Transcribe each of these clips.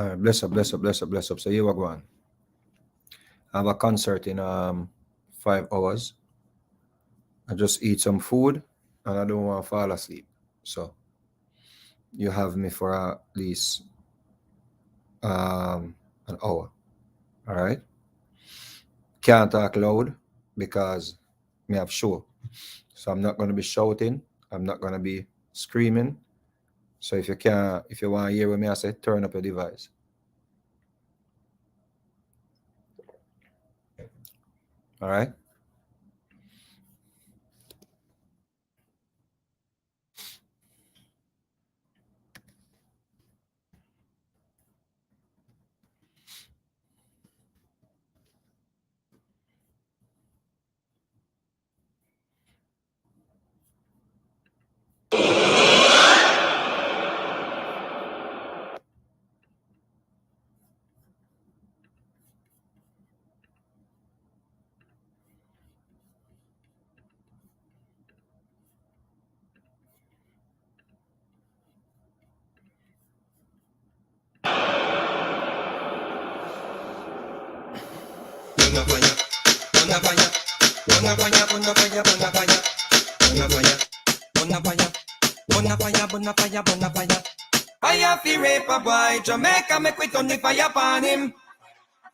All right, bless up, bless up, bless up, bless up. So here we go on. I have a concert in 5 hours. I just eat some food and I don't want to fall asleep. So you have me for at least an hour. All right. Can't talk loud because me have show. So I'm not gonna be shouting. I'm not gonna be screaming. So if you want to hear what me I say, turn up your device. All right. Fire fi rape a boy, Jamaica make we turn the fire upon him.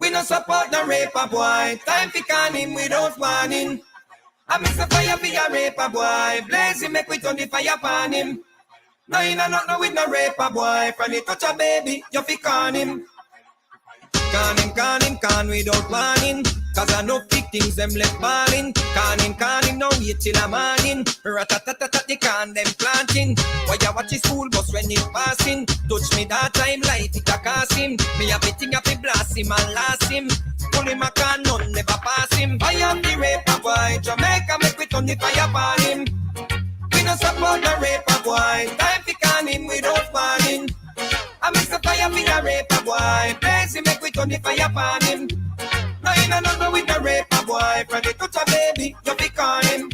We no support the rape a boy, time fi can him without warning. I miss a fire fi a rape a boy, blazing make we turn the fire upon him. No in a not no with no rape a boy, from the touch a baby, you fi can him. Can without warning. Cause I know big things them left balling. Can him, no wait till a morning. Ratatatat, the can them planting. Why you watch his school bus when it passing? Touch me that time, light it a cast him. Me a betting a fi blast him and last him. Pull him a can, none never pass him. I am the rape a boy, Jamaica make we turn the fire upon him. We no support the rape a boy, time fi can him without warning. I miss the fire fi a rape a boy, blazing make we turn the fire upon him. No in a number with the rape a boy, from the touch a baby, you fi call him.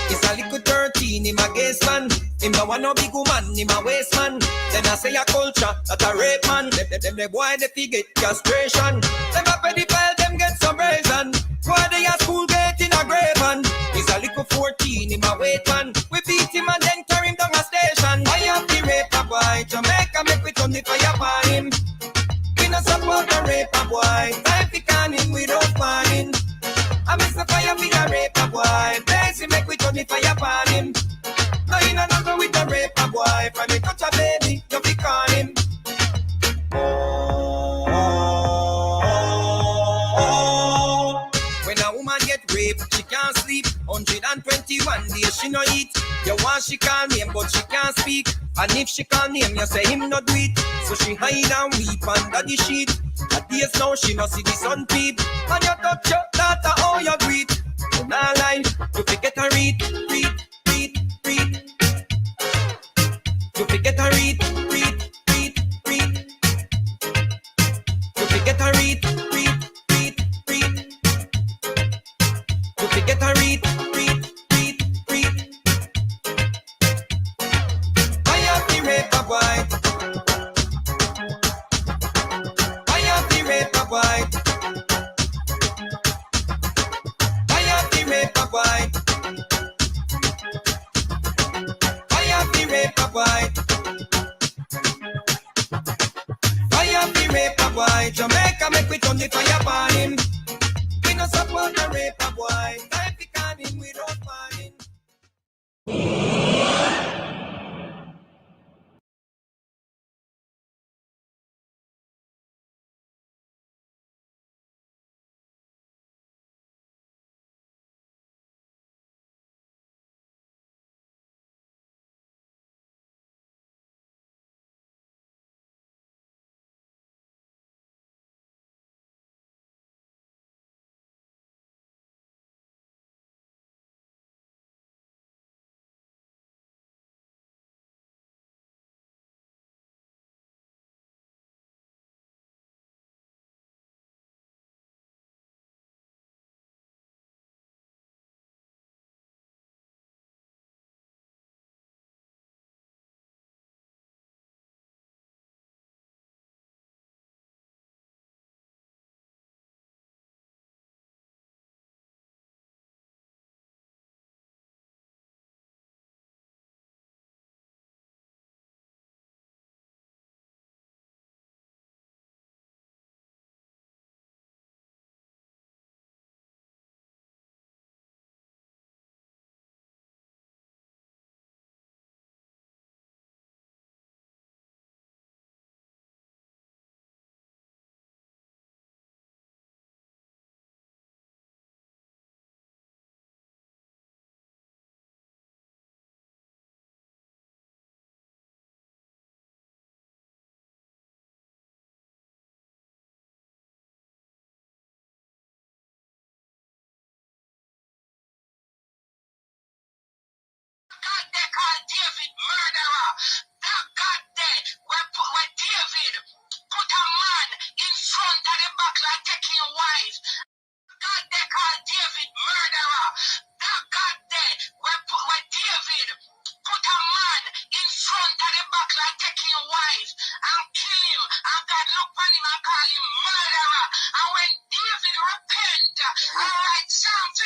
It's a little 13, him a guest man. Him no want no big woman, him a waste man. Then I say a culture, that a rape man. Them the boy they fi get castration. Them a pedophile, them get some brazen. Why they a school gate in a grave man. He's a little 14, him a wait man. We beat him and then carry him down a station. I am the rape a boy, Jamaica make we turn the fire upon him. We no support the rape a boy, time fi can him without warning. I miss the fire fi a rape a boy, blazing make we turn the fire upon him. No in a number with the rape a boy, from the touch a baby, you fi call him. When a woman get raped, she can't sleep. 121 days she no eat. You want she call name, but she can't speak. And if she call name, you say him no do it. So she hide and weep under the sheet. At days now she no see the sun peep. And you touch your daughter, how you greet. You nah lie, you forget to read. You forget to read. You forget to read. You forget to read. I have the rape a boy. I have the rape a boy. I have the rape a boy. I have the rape a boy. I have the rape a boy. Jamaica make we turn the fire upon him. We no support the rape a boy. Time fi can him without warning.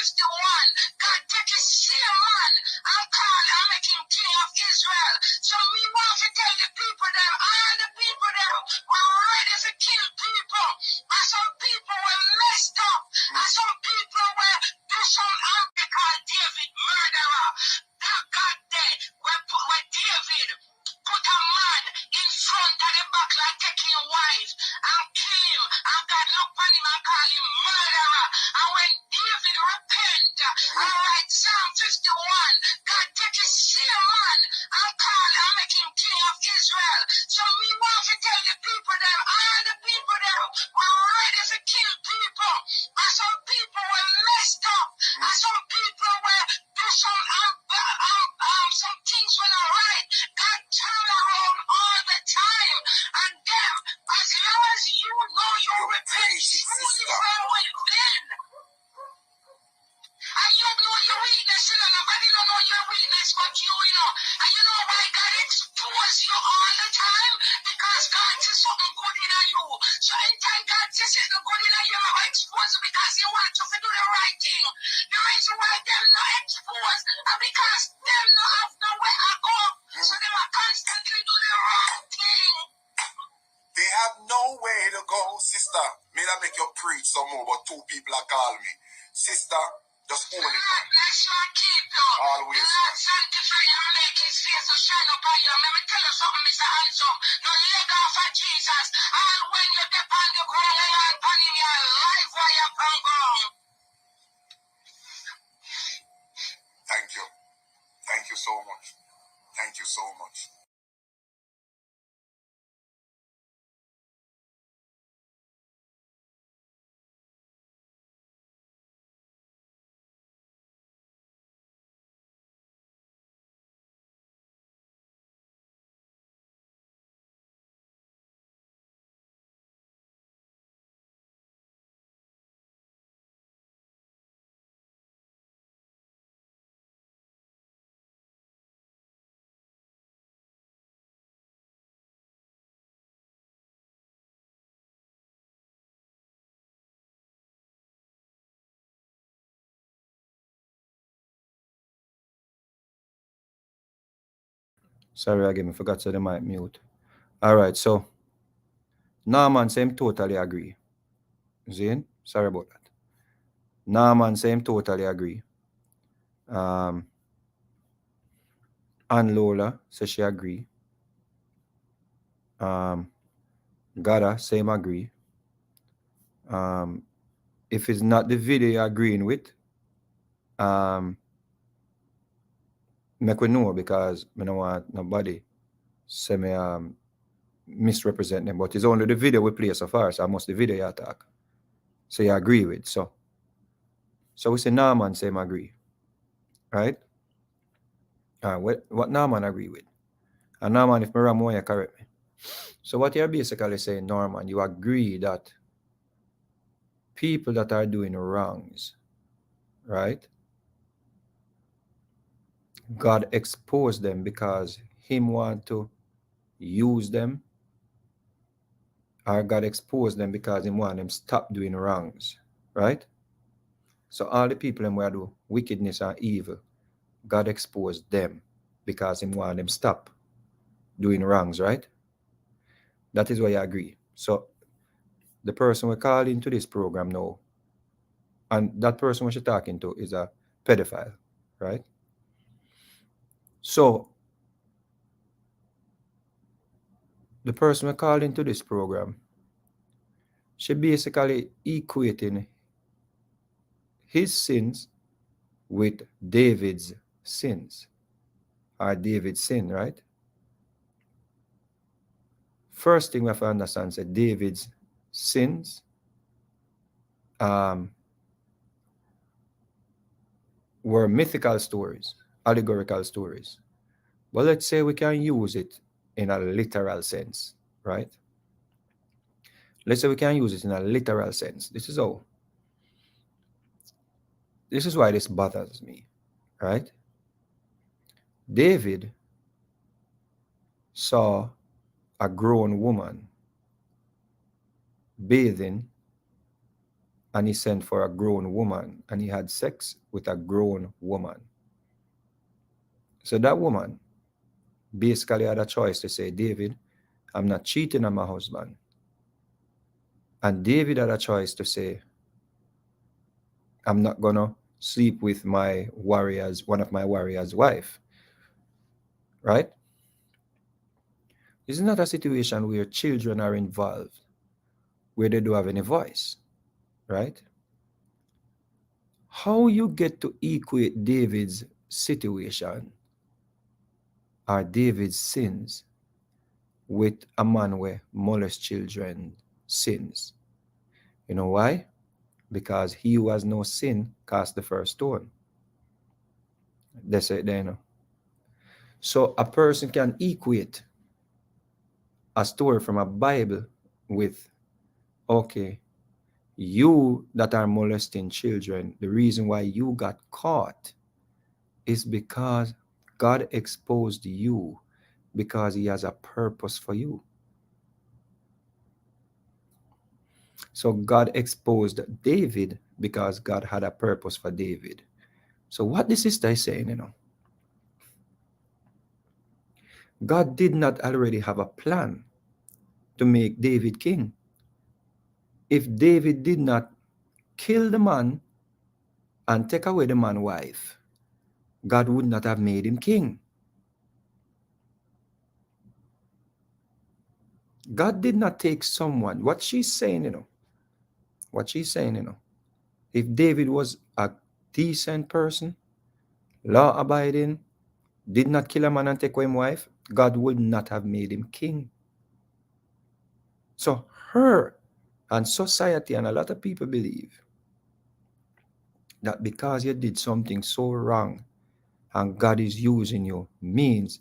51, God take his same man and call and make him king of Israel. So we want to tell the people them, all the people them, were ready to kill people. And some people were messed up. And some people were do some anger called David murderer. That God there, where David put a man in front of the battle and take his wife and kill him. And God look on him and call him murderer. And when David repent and write Psalm 51, God take his same man and call and make him king of Israel. So we want to tell the people them, all the people them were ready to kill people. And some people were messed up. And some people were do some things were not right. God turn around all the time. And them, as long as you know you repent, truly from what you've been. And you know your weakness, nobody don't know your weakness but you know. And you know why God exposes you all the time? Because God sees something good in you. So anytime God sees something good in you, He expose you because He wants you to do the right thing. The reason why them not exposed is because them not have nowhere to go. So they will constantly do the wrong thing. They have no way to go, sister. May I make you preach some more, but two people are calling me. Sister, just hold it, man. Bless you and keep you. Always, the Lord sanctify you and make his face to shine upon you. Let me tell you something, Mr. Handsome. No leg off of Jesus. And when you depend the ground, lay on upon him, your life while you're upon ground. Thank you. Thank you so much. Thank you so much. Sorry again, I forgot to the mic mute. All right, so Norman same totally agree. Zane, sorry about that. Norman same totally agree. Ann Lola says she agree. Gada same agree. If it's not the video you're agreeing with, make we know because I don't want nobody say me misrepresent them. But it's only the video we play so far, so I must the video you attack. So you agree with. So we say Norman same agree. Right? What Norman agree with? And Norman, if me wrong, you correct me. So what you're basically saying, Norman, you agree that people that are doing wrongs, right? God exposed them because Him want to use them, or God exposed them because Him want them stop doing wrongs, right? So all the people who do wickedness and evil, God exposed them because Him want them stop doing wrongs, right? That is why I agree. So the person we call into this program now, and that person we're talking to is a pedophile, right? So the person we call into this program, she basically equating his sins with David's sins, or David's sin, right? First thing we have to understand is that David's sins were mythical stories, allegorical stories. But let's say we can use it in a literal sense, right? Let's say we can use it in a literal sense. This is why this bothers me, right? David saw a grown woman bathing and he sent for a grown woman and he had sex with a grown woman. So that woman basically had a choice to say, David, I'm not cheating on my husband. And David had a choice to say, I'm not going to sleep with my warrior's, one of my warrior's wife. Right? This is not a situation where children are involved, where they don't have any voice. Right? How you get to equate David's situation or David's sins with a man where molest children sins? You know why? Because he who has no sin cast the first stone. That's it there, you know. So a person can equate a story from a Bible with, okay, you that are molesting children, the reason why you got caught is because God exposed you because he has a purpose for you. So God exposed David because God had a purpose for David. So what the sister is saying, you know, God did not already have a plan to make David king. If David did not kill the man and take away the man's wife, God would not have made him king. God did not take someone. What she's saying, you know, if David was a decent person, law-abiding, did not kill a man and take away his wife, God would not have made him king. So her and society and a lot of people believe that because you did something so wrong and God is using you means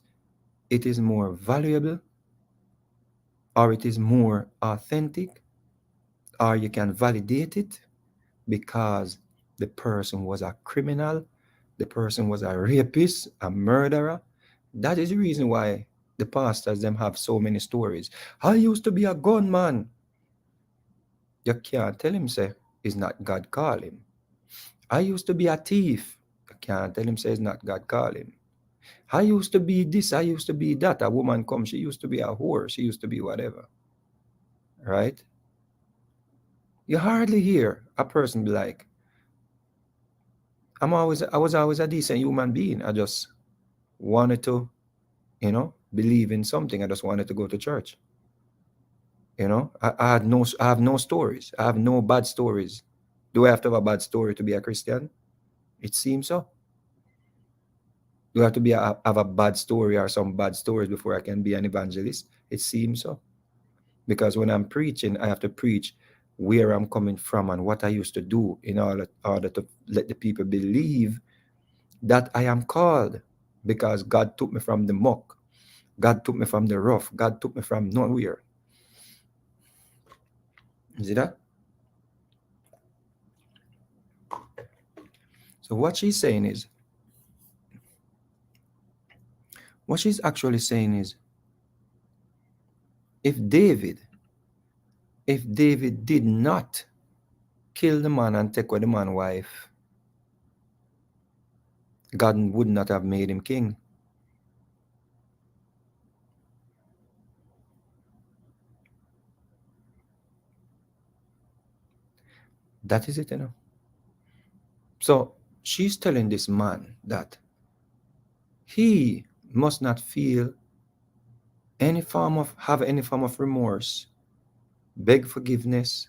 it is more valuable, or it is more authentic, or you can validate it because the person was a criminal, the person was a rapist, a murderer. That is the reason why the pastors them have so many stories. I used to be a gunman. You can't tell him say it's not God call him. I used to be a thief. You can't tell him say it's not God call him. I used to be this, I used to be that. A woman come, she used to be a whore, she used to be whatever. Right? You hardly hear a person be like, I was always a decent human being. I just wanted to, you know, believe in something. I just wanted to go to church. You know, I have no stories. I have no bad stories. Do I have to have a bad story to be a Christian? It seems so. Do I have to have a bad story or some bad stories before I can be an evangelist? It seems so. Because when I'm preaching, I have to preach where I'm coming from and what I used to do in order to let the people believe that I am called, because God took me from the muck. God took me from the rough. God took me from nowhere. You see that? So what she's actually saying is, if David did not kill the man and take away the man's wife, God would not have made him king. That is it, you know. So she's telling this man that he must not have any form of remorse, beg forgiveness,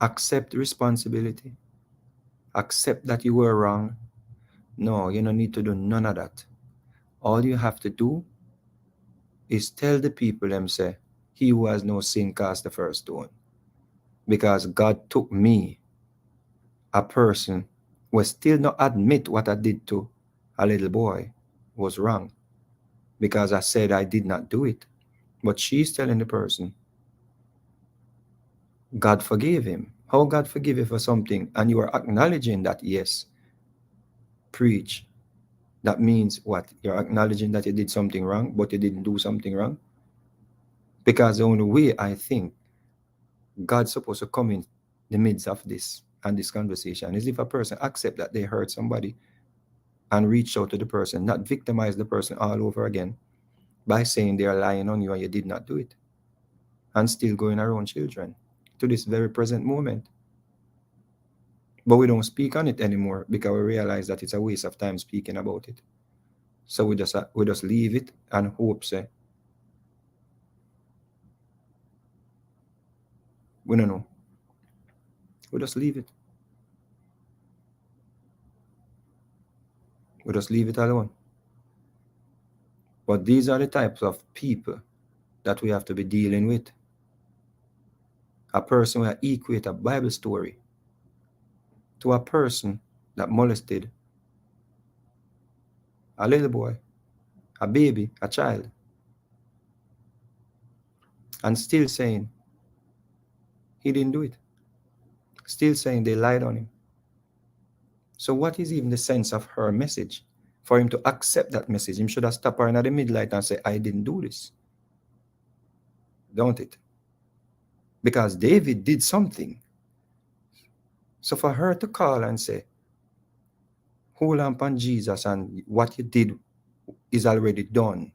accept responsibility, accept that you were wrong. No, you don't need to do none of that. All you have to do is tell the people them say, he who has no sin cast the first stone. Because God took me, a person who still not admit what I did to a little boy was wrong, because I said I did not do it. But she's telling the person, God forgave him. How God forgive you for something and you are acknowledging that, yes, preach. That means what? You're acknowledging that you did something wrong, but you didn't do something wrong. Because the only way I think God's supposed to come in the midst of this and this conversation is if a person accept that they hurt somebody and reach out to the person, not victimize the person all over again by saying they are lying on you and you did not do it, and still going around children to this very present moment. But we don't speak on it anymore because we realize that it's a waste of time speaking about it. So we just leave it and hope say we don't know. We just leave it. We just leave it alone. But these are the types of people that we have to be dealing with. A person will equate a Bible story to a person that molested a little boy, a baby, a child, and still saying he didn't do it. Still saying they lied on him. So what is even the sense of her message? For him to accept that message, him should have stopped her in the midlight and say, I didn't do this. Don't it? Because David did something. So for her to call and say, hold on upon Jesus and what you did is already done.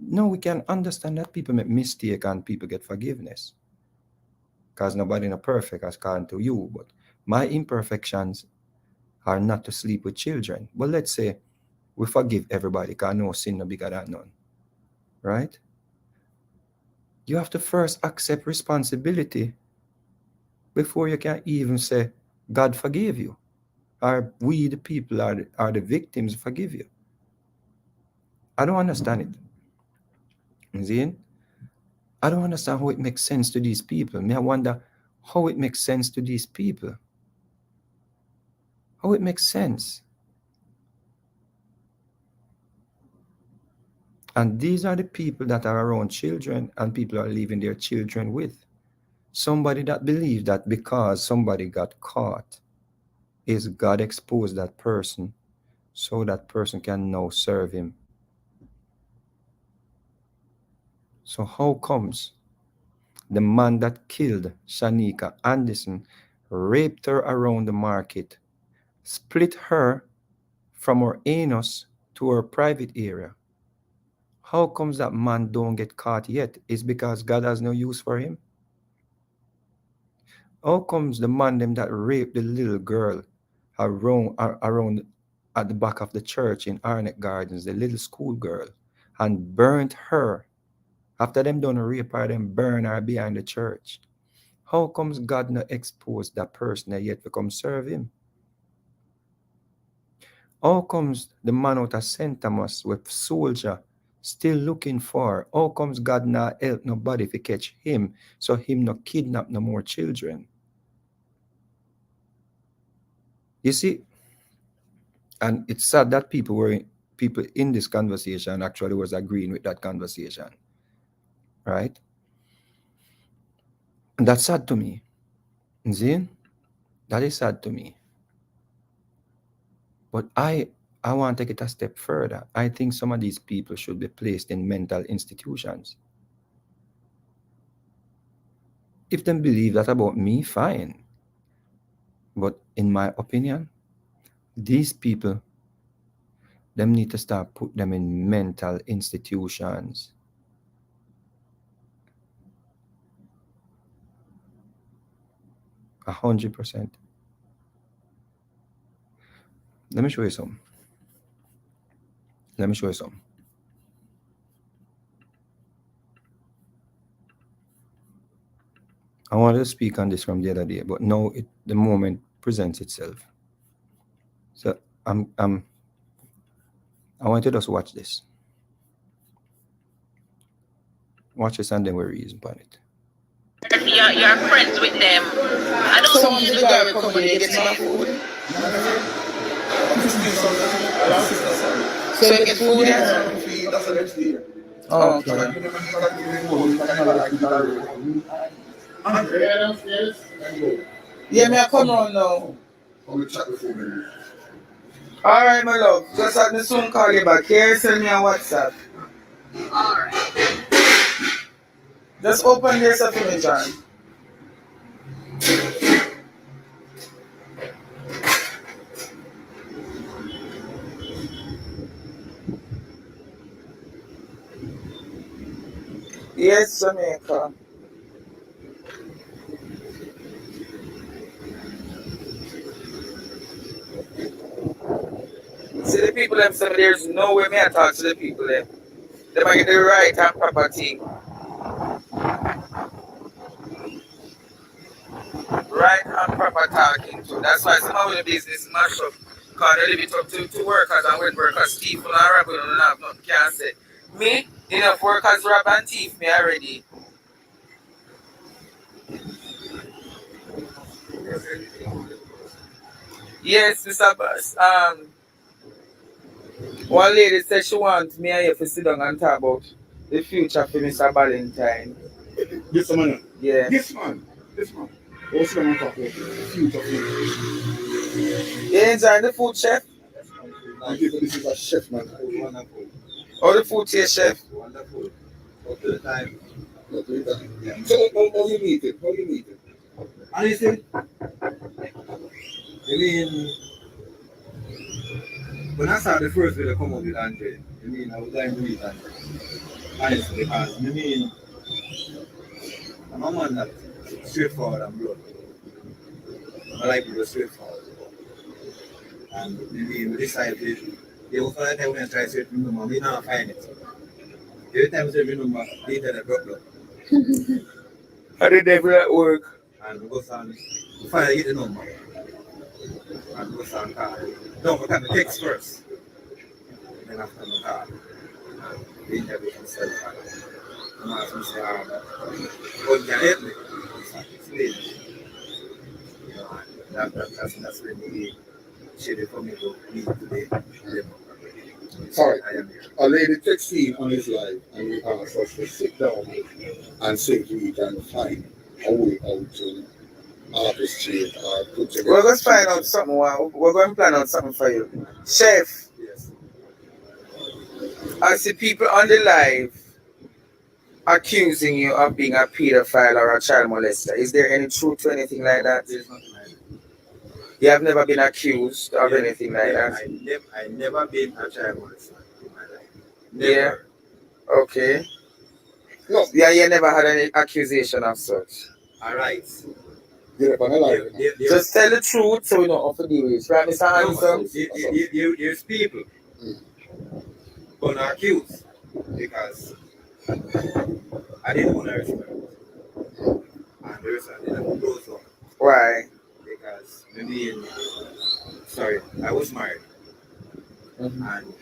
No, we can understand that people make mistake and people get forgiveness. Because nobody is perfect as according to you. But my imperfections are not to sleep with children. But let's say we forgive everybody because no sin no bigger than none. Right? You have to first accept responsibility before you can even say, God forgave you. Or we, the people, are the victims, forgive you. I don't understand it. See? I don't understand how it makes sense to these people. I wonder how it makes sense to these people. How it makes sense. And these are the people that are around children and people are leaving their children with. Somebody that believes that because somebody got caught, is God exposed that person so that person can now serve him. So how comes the man that killed Shanika Anderson, raped her around the market, split her from her anus to her private area? How comes that man don't get caught yet? Is because God has no use for him? How comes the man them that raped the little girl around at the back of the church in Arnett Gardens, the little school girl, and burnt her, after them done rape her, them burn her behind the church? How comes God not expose that person and yet to come serve him? How comes the man out of St. Thomas with soldier still looking for? How comes God not help nobody to catch him so him not kidnap no more children? You see, and it's sad that people in this conversation actually was agreeing with that conversation, right? And that's sad to me. See, that is sad to me. But I want to take it a step further. I think some of these people should be placed in mental institutions. If they believe that about me, fine. But in my opinion, these people, them need to start put them in mental institutions. – 100%. Let me show you some. I wanted to speak on this from the other day, but now the moment presents itself. So I want you to just watch this. Watch this and then we'll reason upon it. You're friends with them. I don't see the guy come when he gets my food. So they get food there? Okay. Yeah, me I come on now. Alright, my love. Just let me soon call you back. Here, send me a WhatsApp. Alright. Just open this up for me, John. Yes, Jamaica. See the people them say there's no way me I talk to the people them. They might get the right and proper thing. Right and proper talking to. That's why some of the business mash up. Cause they leave it up to workers and when workers thief and rob and don't have nothing can say. Me, enough workers rob and thief me already. Yes, Mr. Boss. One lady said she wants me and you to sit down and talk about the future for Mr. Valentine. This man. Yeah. This man. What's going on talk about? Future. You enjoying the food, chef? And people, this is a chef, man. Wonderful. How the food taste, chef? Wonderful. Up to the time. Yeah. So, how you meet it? Honestly, I mean, when I saw the first video come out with Andre, I mean, I was dying to meet Andre. Honestly, because, I mean, I'm a man that straightforward and blunt. I like people straightforward. And I mean, we decided they will find out when I try to search my number, we not find it. Every time I search my number, the internet broke up. How did they at work? And we go on, we finally get the number. And we go on call. Don't forget the text first. Then after the call. And the interview himself. And I asked him, say, what can help me? So I explained. You know, and that's really shady for me to meet today. Sorry, I am here. a lady texted me on his live and we asked us to sit down and see if we can find a way out to orchestrate or put together. We're going to find out something. We're going to plan out something for you. Chef, Yes. I see people on the live accusing you of being a pedophile or a child molester. Is there any truth to anything like that? There's nothing like that. You have never been accused of anything like that? I never been a child molester in my life. Never. Yeah. Okay. No. Yeah, you never had any accusation of such. Alright. Get up on the live. Just tell the truth so we don't have to deal with it. Right, Mr. Handsome? There's people who are accused because I didn't want to respect. And the reason I didn't close up Why? because maybe I was married and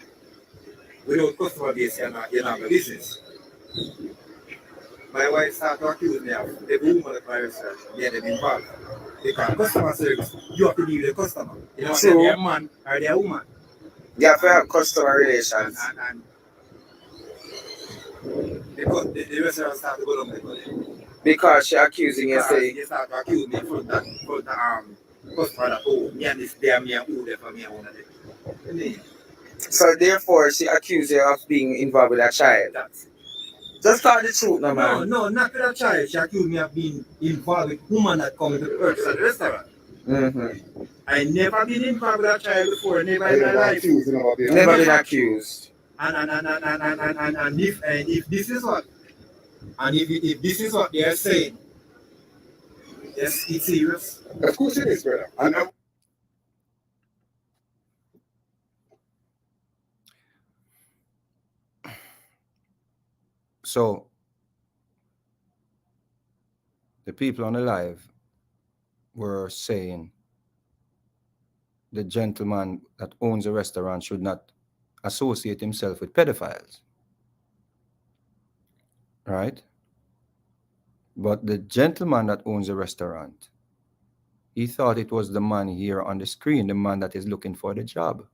without customer base you're not a business. My wife started to accuse me of every woman at my restaurant getting involved. Because customer service, you have to deal with the customer. You know, True. they're a man or they're a woman. You have to have customer relations. And the restaurant started to go down the money. Because she accusing you, say, They started to accuse me from the customer that, oh, me and this day, me and who there for me and one of them. so therefore she accused you of being involved with a child. That's Just tell the truth, no man. No, not with a child. She accused me of being involved with women that come to purchase at the restaurant. Mm-hmm. I never been involved with a child before, never in my life. Never been accused. And if this is what this is what they are saying, yes, it's serious. Of course it is, brother. And So the people on the live were saying the gentleman that owns a restaurant should not associate himself with pedophiles. Right? But the gentleman that owns a restaurant, he thought it was the man here on the screen, the man that is looking for the job.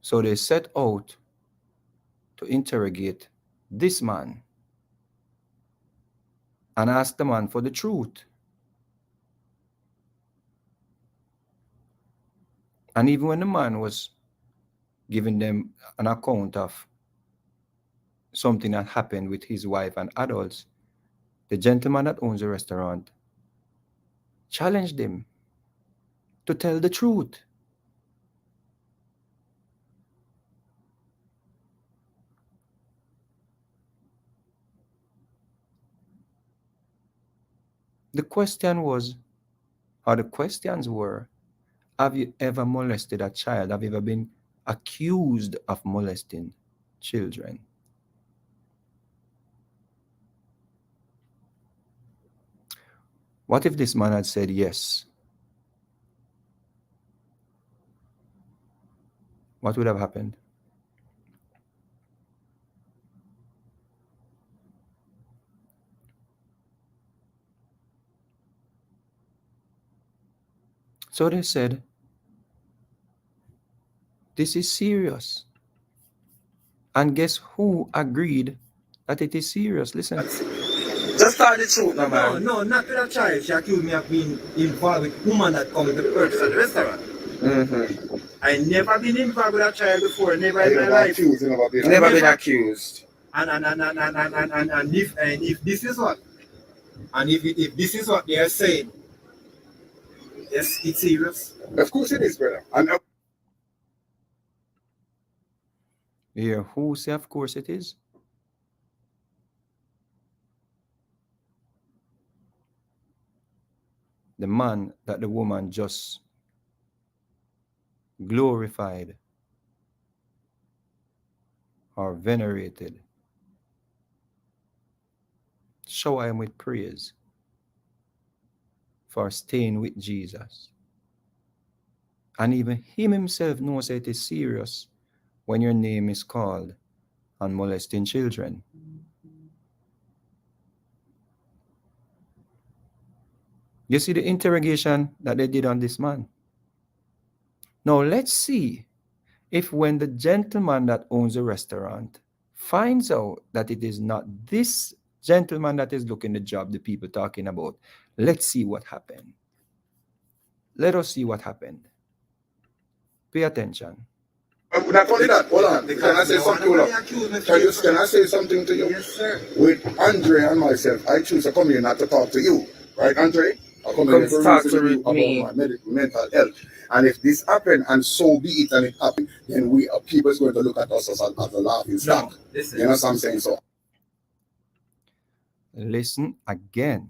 So they set out to interrogate this man and ask the man for the truth. And even when the man was giving them an account of something that happened with his wife and adults, The gentleman that owns the restaurant challenged him to tell the truth. The question was, or the questions were, have you ever molested a child? Have you ever been accused of molesting children? What if this man had said yes? What would have happened? So they said, this is serious. And guess who agreed that it is serious? Listen. Just tell the truth, no man. No, not with a child. She accused me of being involved with woman that come to purchase at the restaurant. Mm-hmm. I never been involved with a child before, never in You my never life. accused, you never been Never been accused. And if this is what, and if this is what they are saying, yes, it's serious. Of course it is, brother. And Here, who say of course it is? The man that the woman just glorified or venerated. Shower him with praise for staying with Jesus. And even him himself knows that it is serious when your name is called on molesting children. You see the interrogation that they did on this man. Now let's see if when the gentleman that owns the restaurant finds out that it is not this gentleman that is looking the job the people talking about, let's see what happened. Let us see what happened. Pay attention. not only that, hold on. Can I say something? Can I say something to you? Yes, sir. With Andre and myself, I choose to come here not to talk to you. Right, Andre? I come Come here to to talk reason to with you me. about my mental health. And if this happened, and so be it, and it happened, then we people is going to look at us as a laughing stock. You know what I'm saying? So Listen again.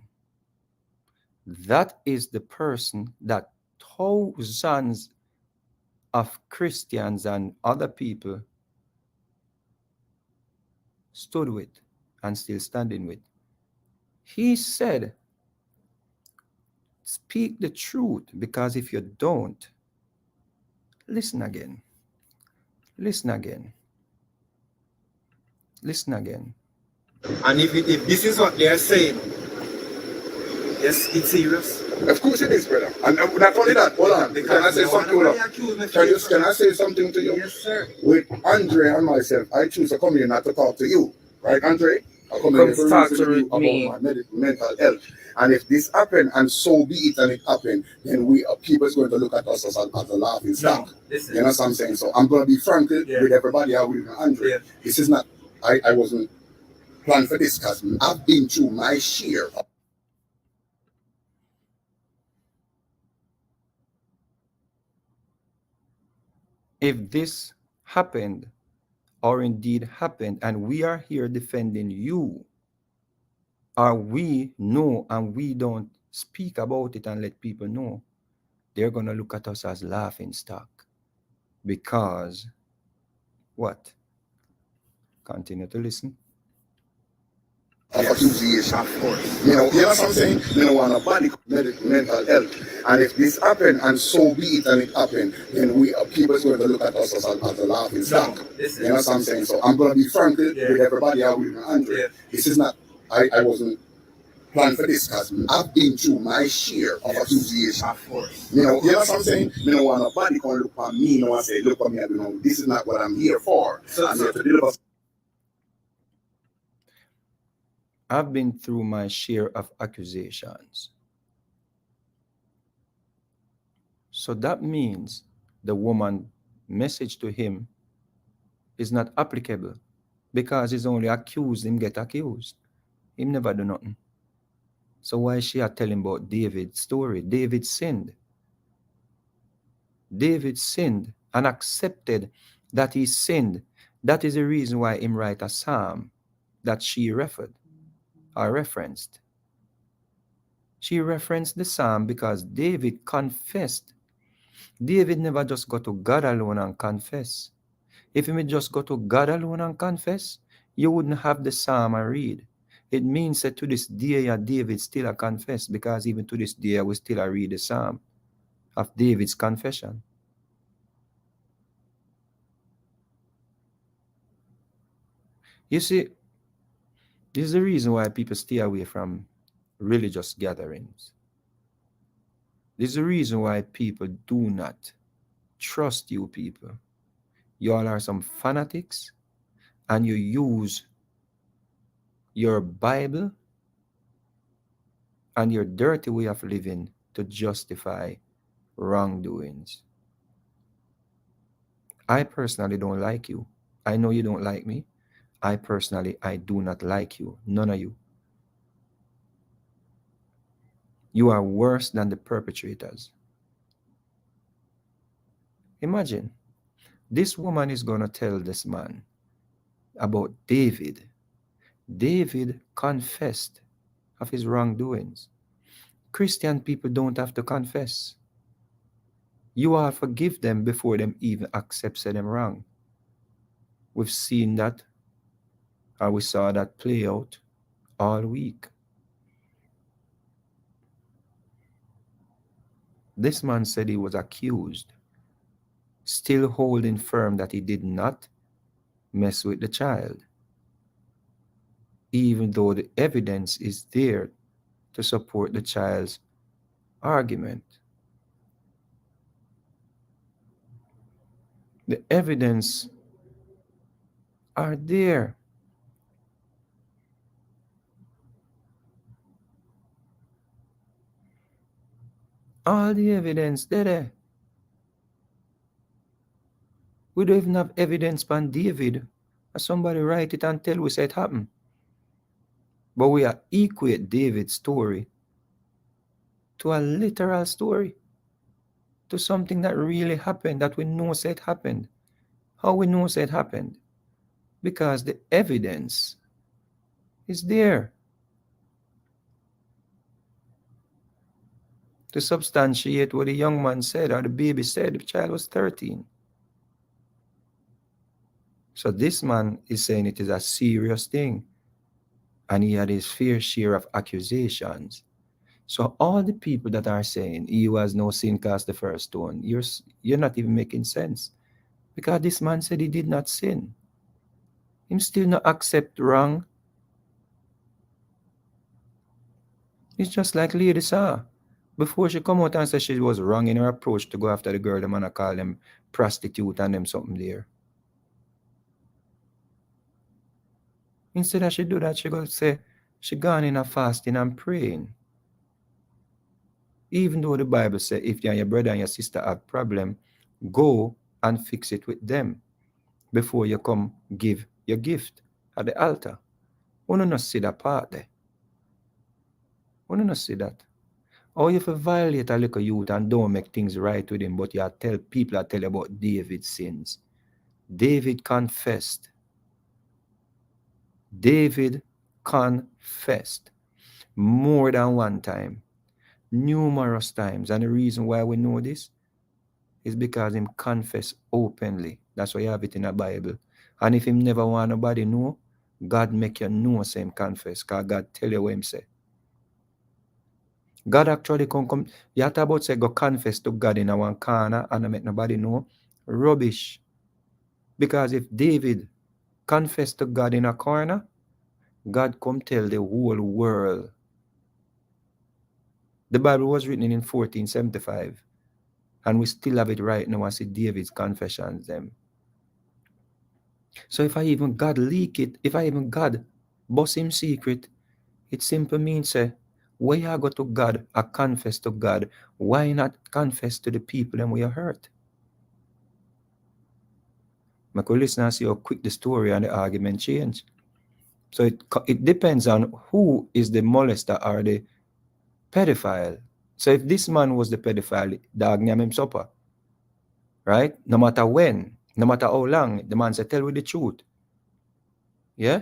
That is the person that thousands of Christians and other people stood with and still standing with. He said, speak the truth, because if you don't, listen again. Listen again. Listen again. And if this is what they are saying, yes, it's serious. of course it is, brother. And not only that, hold on. Can I say something? Can I say something to you? Yes, sir. With Andre and myself, I choose to come here not to talk to you. Right, Andre? I come Come here to talk reason to with you me. about my mental health. And if this happened, and so be it, and it happened, then we people is going to look at us as a laughing stock. Listen. You know what I'm saying? So I'm going to be frank with everybody out with Andre. Yeah. This is not, I wasn't planned for this, because I've been through my share of If this happened, or indeed happened, and we are here defending you, or we know and we don't speak about it and let people know, they're going to look at us as laughing stock. Because what? Continue to listen. accusation. Of course. You know what I'm saying? You know, on a body mental health. And if this happened, and so be it, and it happened, then we people is going to look at us as a laughing stock. Listen. You know what I'm saying? So I'm going to be frank with everybody out with Andre. This is not, I wasn't planned for this, because I've been through my share of accusation. Of course. You know what I'm saying? You know, when a body can look at me, you know, and say, look at me, you know, this is not what I'm here for. I'm here to deliver. I've been through my share of accusations. So that means the woman's message to him is not applicable, because he's only accused, him get accused. Him never do nothing. So why she are telling about David's story? David sinned. David sinned and accepted that he sinned. That is the reason why him write a psalm that she referred or referenced. She referenced the psalm because David confessed. David never just go to God alone and confess. If he may just go to God alone and confess, you wouldn't have the psalm and read. It means that to this day, David still a confess, because even to this day, we still a read the psalm of David's confession. You see, this is the reason why people stay away from religious gatherings. This is the reason why people do not trust you people. You all are some fanatics, and you use your Bible and your dirty way of living to justify wrongdoings. I personally don't like you. I know you don't like me. I do not like you. None of you. You are worse than the perpetrators. Imagine, this woman is going to tell this man about David. David confessed of his wrongdoings. Christian people don't have to confess. You all forgive them before them even accept them wrong. We've seen that, or we saw that play out all week. This man said he was accused, still holding firm that he did not mess with the child, even though the evidence is there to support the child's argument. The evidence are there. All the evidence there. We don't even have evidence on David. Somebody write it and tell we say it happened. But we are equate David's story to a literal story, to something that really happened, that we know said it happened. How we know said it happened? Because the evidence is there to substantiate what the young man said or the baby said. The child was 13. So this man is saying it is a serious thing, and he had his fair share of accusations. So all the people that are saying he who has no sin cast the first stone, you're not even making sense, because this man said he did not sin. Him still not accept wrong. It's just like Lady saw. Before she come out and say she was wrong in her approach to go after the girl, the man call them prostitute and them something there. Instead of she do that, she go say she gone in a fasting and praying. Even though the Bible says if you and your brother and your sister have problem, go and fix it with them before you come give your gift at the altar. We don't see that part there. We don't see that. Or if you violate a little youth and don't make things right with him, but you tell people about David's sins. David confessed. David confessed more than one time, numerous times. And the reason why we know this is because him confessed openly. That's why you have it in the Bible. And if him never want nobody know, God make you know say him confess, because God tell you what him say. God actually come. You have to about say go confess to God in a one corner and not make nobody know. Rubbish. Because if David confessed to God in a corner, God come tell the whole world. The Bible was written in 1475, and we still have it right now. I see David's confessions them. So if I even God leak it, if I even God bust him secret, it simply means why you go to God, I confess to God, why not confess to the people and we are hurt? I could listen and see how quick the story and the argument change. So it depends on who is the molester or the pedophile. So if this man was the pedophile, dog name him supper. Right? No matter when, no matter how long, the man said, tell me the truth. Yeah?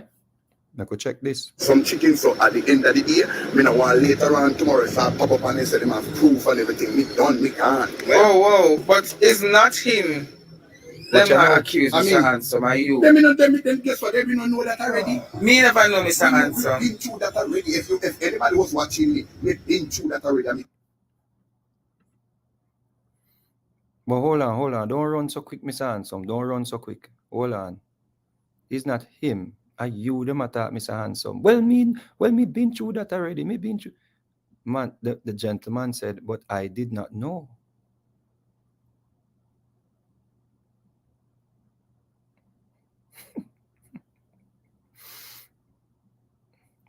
I could check this. Some chicken, so at the end of the year, me no want later on tomorrow start pop up and they say them have proof and everything. Me done, me can't. Whoa, but it's not him. But Them you are know, accused, I Mr. mean, Handsome, are you? Them guess what? Them know that already. Me never know Mr. We've Handsome. been through that already. If anybody was watching me, we've been through that already. I mean, but hold on. Don't run so quick, Mr. Handsome. Don't run so quick. Hold on. It's not him. Are you the matter, Mr. Handsome? Well, me been through that already. Me been through. Man, the gentleman said, but I did not know.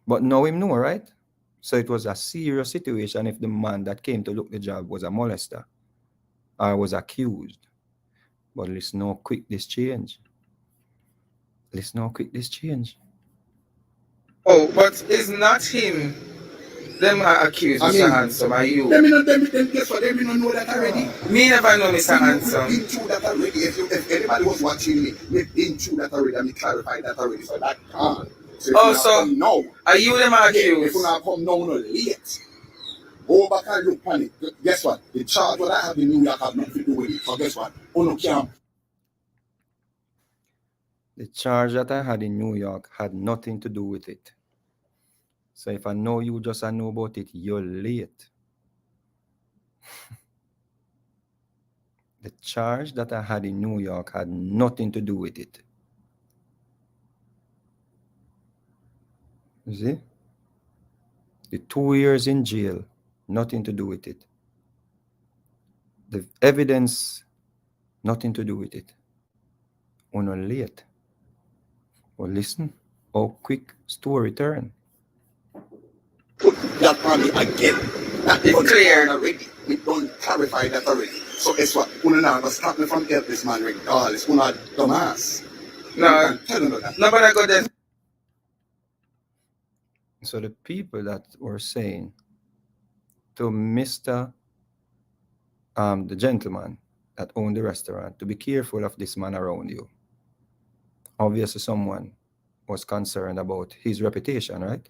But now him know, right? So it was a serious situation if the man that came to look the job was a molester or was accused. But listen how quick this change. Oh, but it's not him. Them are accused, Mr. Handsome, are you? them guess what? Them know that already. Me never know Mr. Handsome. We've been through that already. If anybody was watching me, we've been through that already. I mean, clarified that already. So that can't. So no. Are you them accused? If you not come now, no late. Go back and look panic. Guess what? The charge what I have in New York have nothing to do with it. So guess what? No can't. The charge that I had in New York had nothing to do with it. So if I know you just I know about it, you're late. The charge that I had in New York had nothing to do with it. You see? The 2 years in jail, nothing to do with it. The evidence, nothing to do with it. Only late. Well, listen, how quick story turn. Put that on me again. That It's clear. Already. We don't clarify that already. So guess what? Una not gonna stop me from help this man regardless. Una dumbass. No, Tell him that. nobody I go there. So the people that were saying to Mr. The gentleman that owned the restaurant to be careful of this man around you. Obviously, someone was concerned about his reputation, right?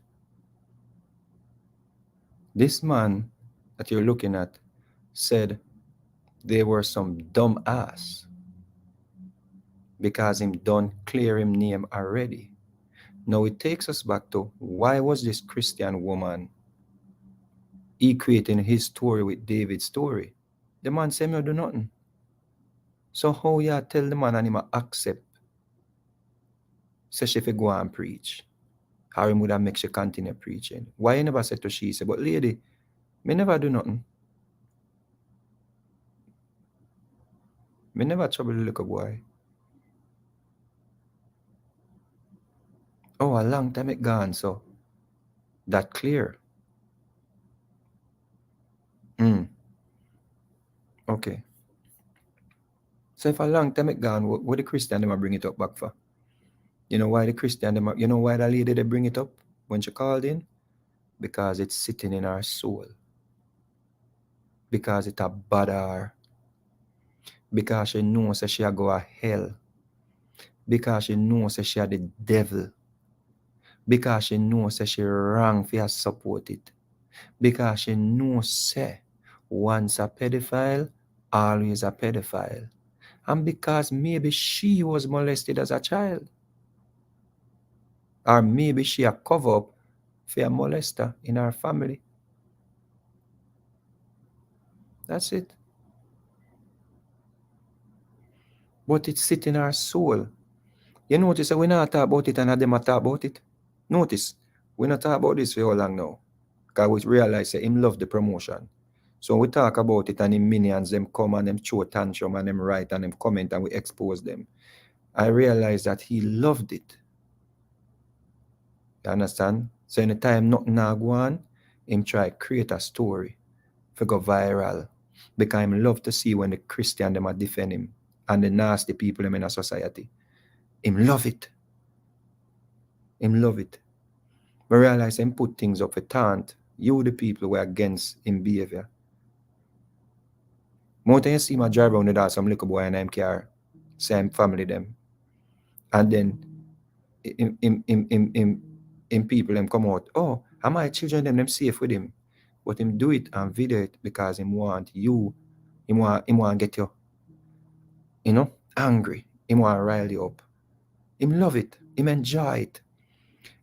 This man that you're looking at said they were some dumb ass because him done clear him name already. Now it takes us back to why was this Christian woman equating his story with David's story? The man said, "Me do nothing." So how you tell the man and him accept? Say she fi go and preach. How him would have make she continue preaching? Why you never said to she say, but lady, me never do nothing. Me never trouble the little boy. Oh, a long time it gone, so that clear. Okay. So if a long time it gone, what the Christian them bring it up back for? You know why the Christian them? You know why the lady they bring it up when she called in? Because it's sitting in her soul. Because it a bother her. Because she knows that she a go to hell. Because she knows that she a the devil. Because she knows that she wrong for support it. Because she knows that once a pedophile, always a pedophile. And because maybe she was molested as a child. Or maybe she a cover up for a molester in her family. That's it. But it's sitting in her soul. You notice that we not talk about it and them talk about it. Notice, we not talk about this for how long now. Because we realize that him love the promotion. So we talk about it and him minions, them come and them throw tantrum and them write and them comment and we expose them. I realize that he loved it. You understand? So in the time nothing now go on, him try create a story for go viral. Because him love to see when the Christian them are defend him and the nasty people them in a society. Him love it. Him love it. We realize him put things up for taunt You the people who are against him behavior. More than you see my drive around the door, some little boy in them car, same family them. And then in people them come out, oh, are my children them safe with him? But him do it and video it because him want you, him want get you, angry. Him want rile you up. Him love it. Him enjoy it.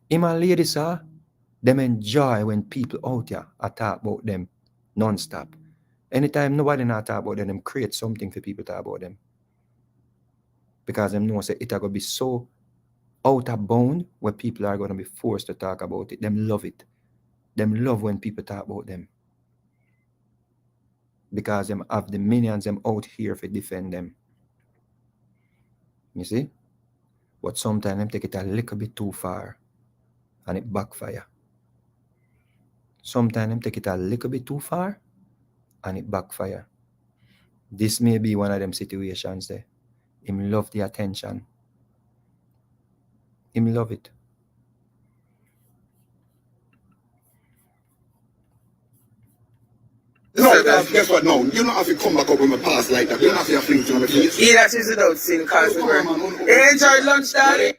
Him and ladies, them enjoy when people out here are talk about them non-stop. Anytime nobody not talk about them create something for people to talk about them. Because them know say it are going to be so out of bound where people are going to be forced to talk about it. Them love it. Them love when people talk about them. Because them have the minions them out here to defend them. You see? But sometimes them take it a little bit too far and it backfire. Sometimes them take it a little bit too far and it backfire. This may be one of them situations there. Him love the attention. Him love it. No, guess what? No, you don't have to come back up with my past like that. You don't have to fling to my face. He that is without sin causes birth. Enjoy lunch, darling.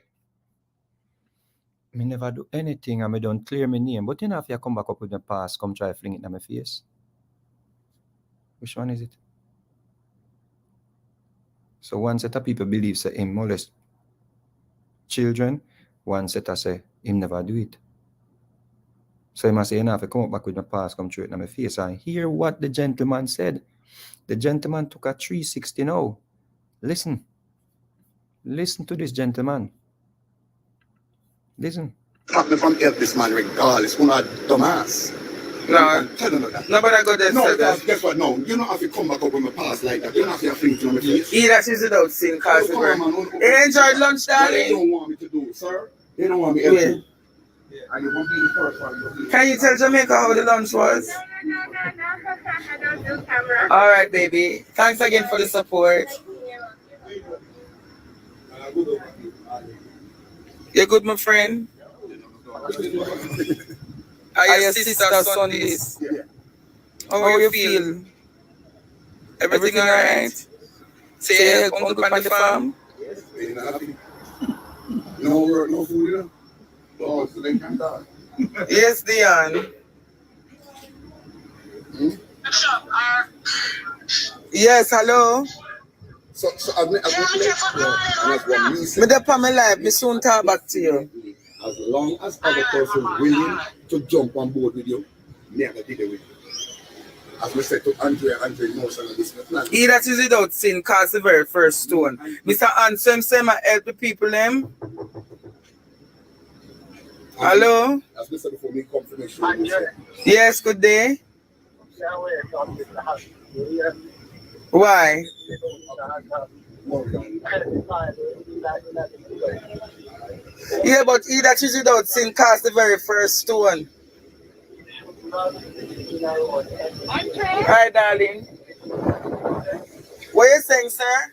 Me never do anything and me don't clear my name. But you know if you come back up with my past, come try fling it in my face. Which one is it? So one set of people believe say him molest children. One set of say him never do it. So he must say, if I come up back with my past, come through it in my face and hear what the gentleman said. The gentleman took a 360 now. Listen. Listen to this gentleman. Listen. Stop me from help this man regardless. Who not dumbass. No. Tell him that. No, but I go there. No, guess what? No, you don't have to come back up with my past like that. You don't have to fling to my face. He that is without sin causes birth. Enjoy lunch, What they darling. don't want me to do, sir. They don't want me to help you. And you won't be the first one. Can you tell Jamaica how the lunch was? No, I don't do camera. All right, baby. Thanks again for the support. You good, my friend? Are your sister Sundays? How you feel? Everything all right? Say help uncle on the farm? No work, no food, you know? Oh, so they can die. Yes, Dion. Yes, hello. So as me Me dey on my life. Me soon talk back to you. as long as other person willing to jump on board with you, never did it with you. As we said to Andre knows and this plan. He that is without sin cast the very first stone. Mr. Ansem say I help the people them. Hello? As we said before, me confirmation. Yes, good day. Why? Yeah, but he that is without sin cast the very first stone. Hi, darling. What are you saying, sir?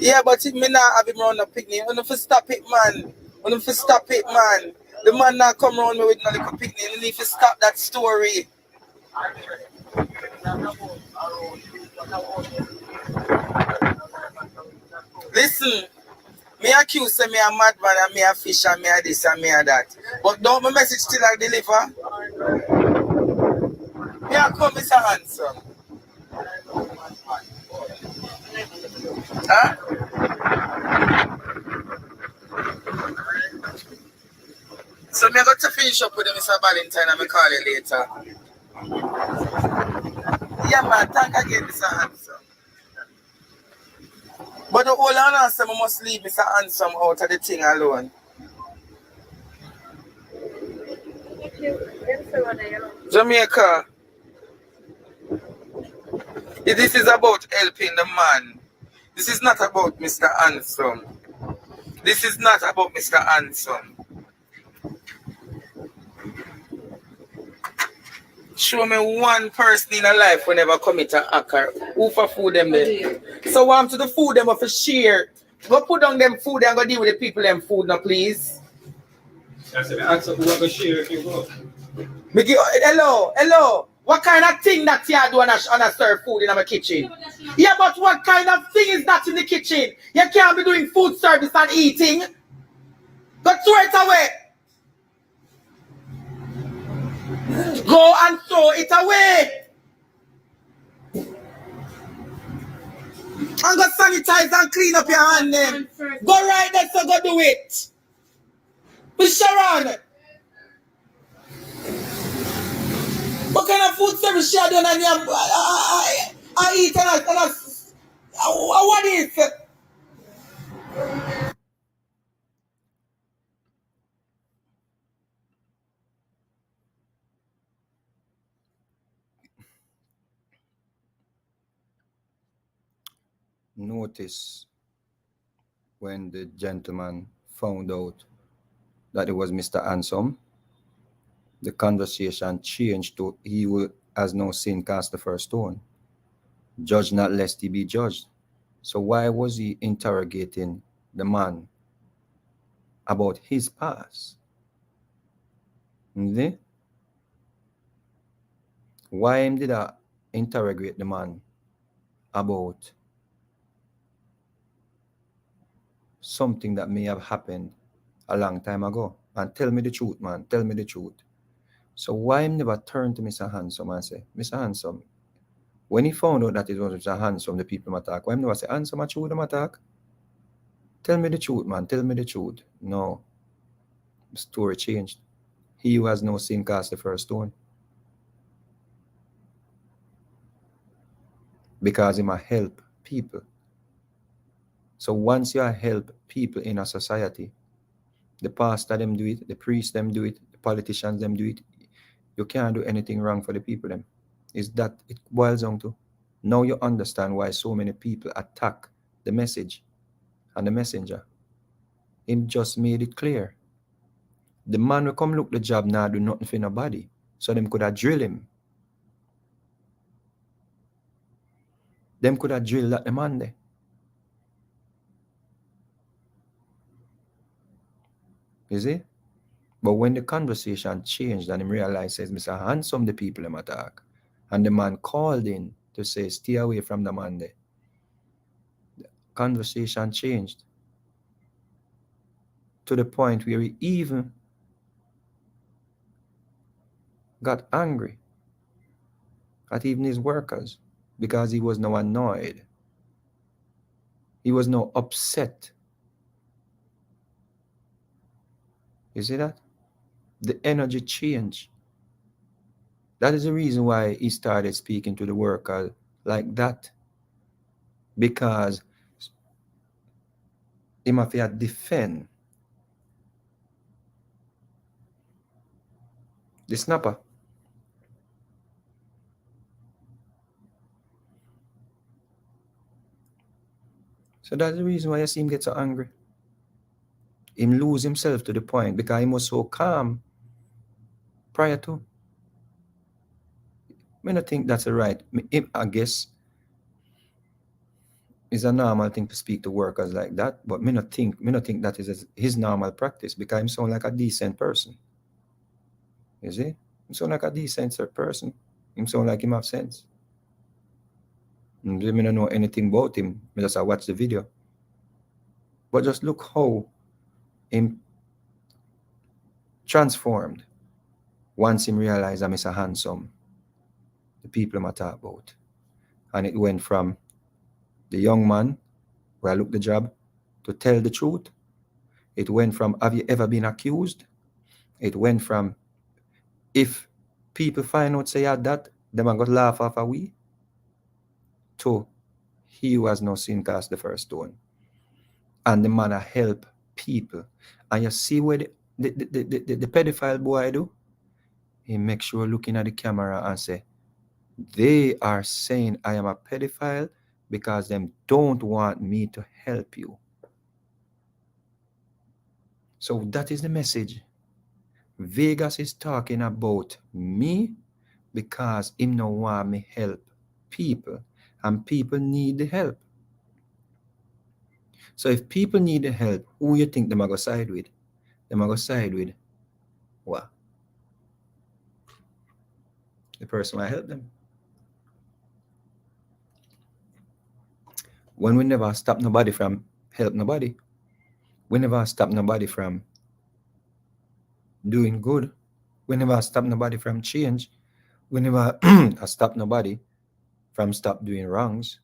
Yeah, but if me not have him round the picnic, you need to stop it, man. You need to stop it, man. The man not come round me with no little picnic. You need to stop that story. Listen, me accuse me a madman and me a fish and me a this and me a that. But don't my message still like deliver? Me a come Mr. Handsome. Huh? So me got to finish up with Mr. Valentine and me call you later. Yeah man, thank again Mr. Handsome. But the whole answer, I must leave Mr. Handsome out of the thing alone. Jamaica. This is about helping the man. This is not about Mr. Handsome. This is not about Mr. Handsome. Show me one person in a life who never commit an act. Who for food them there? So want to the food them for share. Go put down them food and go deal with the people them food now, please. I said, I asked who I go share if you go. Hello. What kind of thing that you do on a serve food in my kitchen? Yeah, but what kind of thing is that in the kitchen? You can't be doing food service and eating. Go throw it away. Go and throw it away. And go sanitize and clean up your hand then. Go right there, so go do it. Miss Sharon. What kind of food service you done and I eat and what is it? Notice when the gentleman found out that it was Mr. Handsome, the conversation changed to he who has no sin cast the first stone. Judge not lest he be judged. So why was he interrogating the man about his past? See? Why did I interrogate the man about something that may have happened a long time ago? And tell me the truth, man. Tell me the truth. So why never turn to Mr. Handsome and say, Mr. Handsome, when he found out that it was Mr. Handsome, the people attack, why never say, Handsome, I truth them attack? Tell me the truth, man. Tell me the truth. No. The story changed. He who has no sin cast the first stone. Because he might help people. So once you help people in a society, the pastor them do it, the priest them do it, the politicians them do it, you can't do anything wrong for the people them. Is that it boils down to? Now you understand why so many people attack the message and the messenger. Him just made it clear. The man will come look the job now do nothing for nobody. So them could have drill him. Them could have drilled that the man there. You see? But when the conversation changed and him realized, says, Mr. Handsome, the people him attack. And the man called in to say, stay away from the man there. The conversation changed to the point where he even got angry at even his workers because he was now annoyed. He was now upset. You see that? The energy changed. That is the reason why he started speaking to the workers like that. Because he must defend the snapper. So that's the reason why I see him get so angry. Him lose himself to the point because he was so calm prior to. I don't think that's right. I guess it's a normal thing to speak to workers like that, but me not think that is his normal practice because he sound like a decent person. You see? He sound like a decent person. He sound like him have sense. Me don't know anything about him. I just watch the video. But just look how him transformed once him realized I'm Mr. Handsome. The people I'm talk about. And it went from the young man where I look the job to tell the truth. It went from have you ever been accused? It went from if people find out say that, them are going to laugh off a we, to he who has no sin cast the first stone. And the man help people. And you see where the pedophile boy do? He makes sure looking at the camera and say, they are saying I am a pedophile because them don't want me to help you. So that is the message. Vegas is talking about me because him no want me help people, and people need the help. So if people need the help, who you think them are go side with? Them are go side with What? The person might help them. When we never stop nobody from help nobody, we never stop nobody from doing good, we never stop nobody from change, we never stop nobody from stop doing wrongs,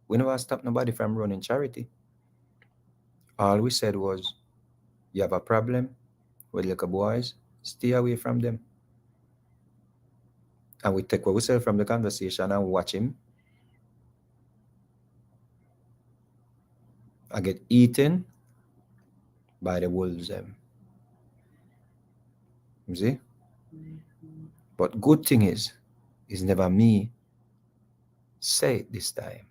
we never stop nobody from running charity. All we said was, you have a problem with little boys, stay away from them. And we take ourselves from the conversation and watch him and get eaten by the wolves them. You see? But good thing is never me say it this time.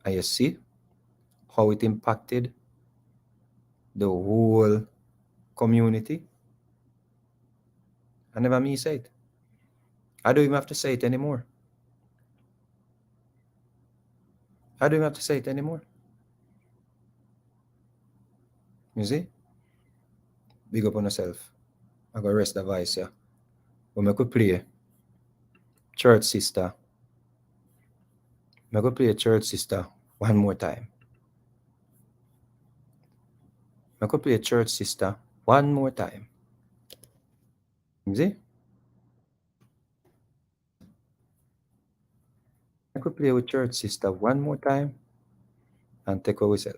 And you see how it impacted the whole community? I never me say it. I don't even have to say it anymore. I don't even have to say it anymore. You see? Big up on yourself. I got rest the voice, yeah. But I could play Church Sister. I could play Church Sister one more time. I could play Church Sister one more time. You see? I could play with Church Sister one more time and take over self.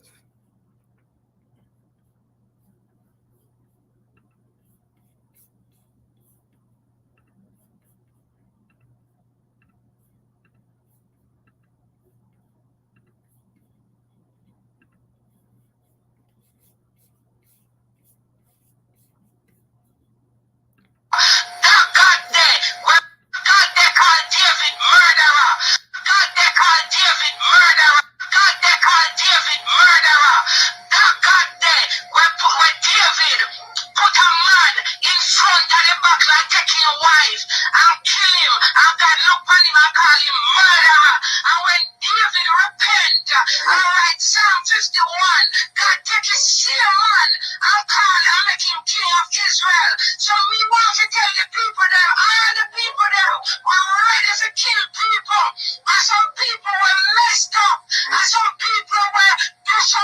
That God there, well, God they call David murderer. God they call David murderer. God they call David murderer. That God there, where David put a man in front of the back like taking a wife and kill him. And God look on him and call him murderer. And when David repent and write Psalm 51, God take his same man and call and make him king of Israel. So me want to tell the people them, all the people them were ready to kill people. And some people were messed up. And some people were do some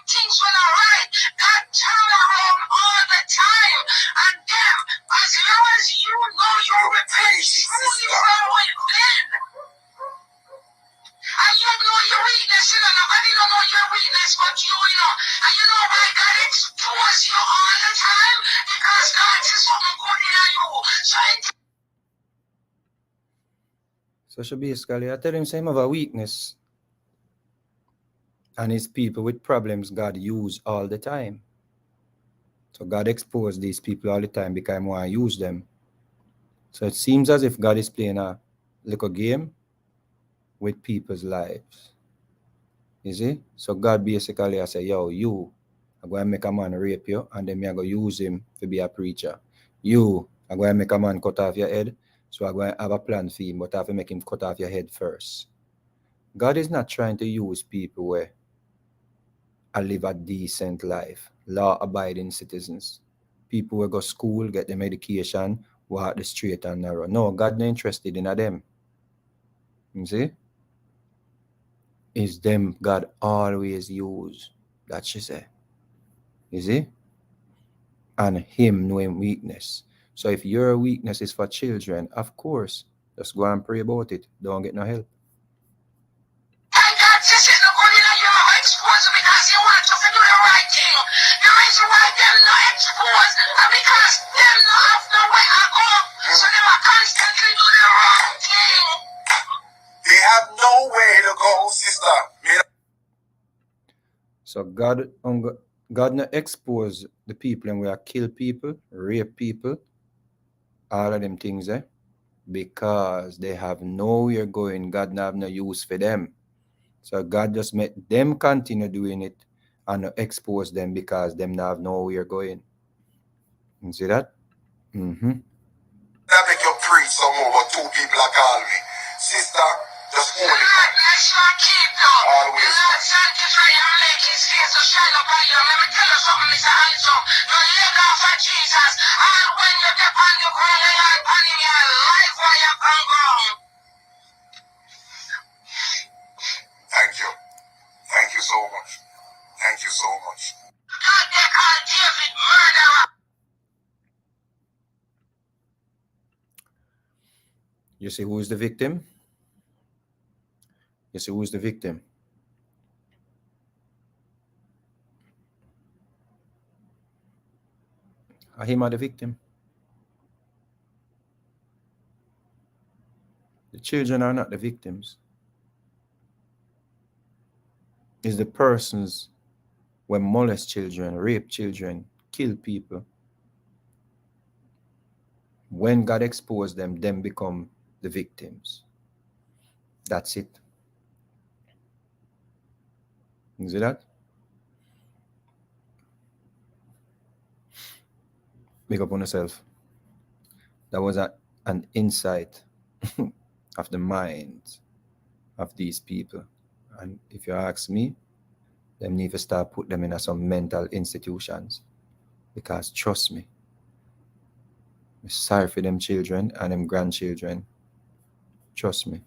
things were not right. God turn around all the time. And them, as long as you know you repent truly from within, and you know your weakness, you know, nobody don't know your weakness but you know. And you know why God exposes you all the time? Because God sees something good in you. So basically, I tell him same of a weakness. And his people with problems God use all the time. So God exposed these people all the time because I want to use them. So it seems as if God is playing a little game with people's lives. You see? So God basically I say, yo, you are going to make a man rape you, and then me I go use him to be a preacher. You are going to make a man cut off your head, so I'm going to have a plan for him, but I have to make him cut off your head first. God is not trying to use people where I live a decent life, law-abiding citizens. People will go school, get them education, walk the straight and narrow. No, God not interested in them. You see? It's them God always use. That she say. You see? And him knowing weakness. So if your weakness is for children, of course, just go and pray about it. Don't get no help. And God says it's not good in you exposed because you want to do the right thing. The reason why them not exposed and because them not have no way to go. So they were constantly do the wrong thing. They have no way to go, sister. So God not expose the people and we are kill people, rape people, all of them things, because they have nowhere going. God not have no use for them. So God just make them continue doing it and not expose them because them not have nowhere going. You see that? I make you preach some more, but two people are calling me. Sister, Just own it, man. Bless you and keep you. Always, The Lord sanctify you and make his face to shine upon you. Let me tell you something, Mr. Handsome. You leg off of Jesus. And when you dip on the ground, you are upon him, your life while you can go. Thank you. Thank you so much. Thank you so much. God, they call David murderer. You see who is the victim? You see who is the victim? Are him are the victim? The children are not the victims. It's the persons who molest children, rape children, kill people. When God exposed them become the victims. That's it. You see that? Make up on yourself. That was an insight of the minds of these people. And if you ask me, them need to start put them in some mental institutions. Because trust me, I'm sorry for them children and them grandchildren. Trust me.